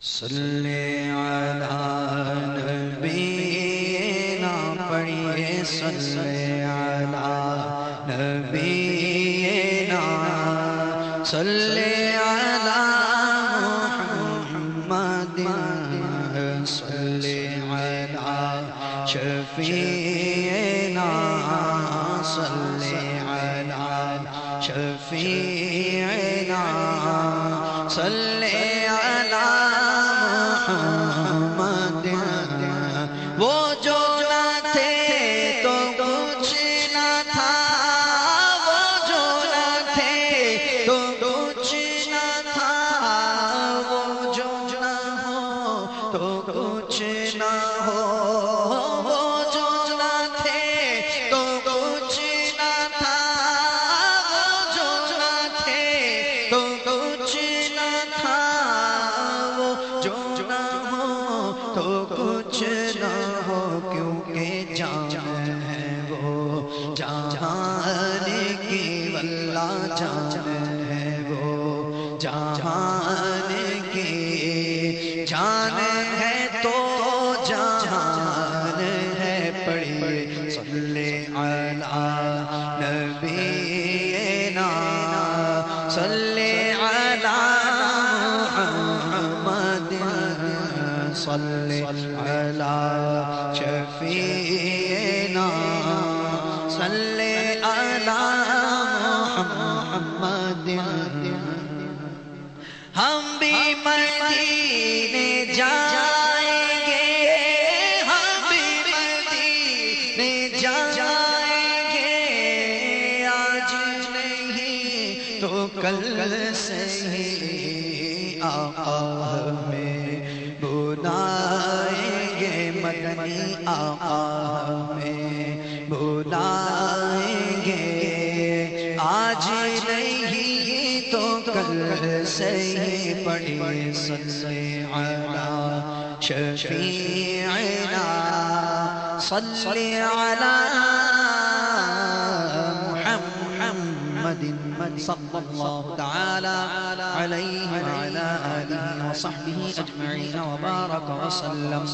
صلی علی نبینا پڑھیے صلی علی نبینا صلی علی محمد صلی علی شفیعنا صلی علی شفیعنا صلی محمد وہ جو نہ تھے تو کچھ نہ تھا، وہ جو نہ تھے تو کچھ نہ تھا، وہ جو نہ ہو تو کچھ نہ ہو، وہ جو نہ تھے تو کچھ نہ تھا، وہ جو نہ تھے تو کچھ نہ تھا، جو نہ ہو تو کچھ نہ ہو، کیونکہ جان ہے وہ جہان کی، واللہ جان ہے وہ جہان کی، جان ہے تو جہان ہے، پڑھیے صلی علی نبینا صلی علی صلی علی شفیعنا صلی علی محمد۔ ہم بھی مدینے جائیں گے، ہم بھی مدینے جائیں گے، آج نہیں تو کل سے ہی آقا ہمیں بلائیں گے، مدنی آقا ہمیں بلائیں گے، آج نہیں تو کل سے ہی، پڑھیے صلی علی شفیعنا صلی علی محمد صلی اللہ تعالی علیہ وعلی آلہ وصحبہ اجمعین وبارک وسلم۔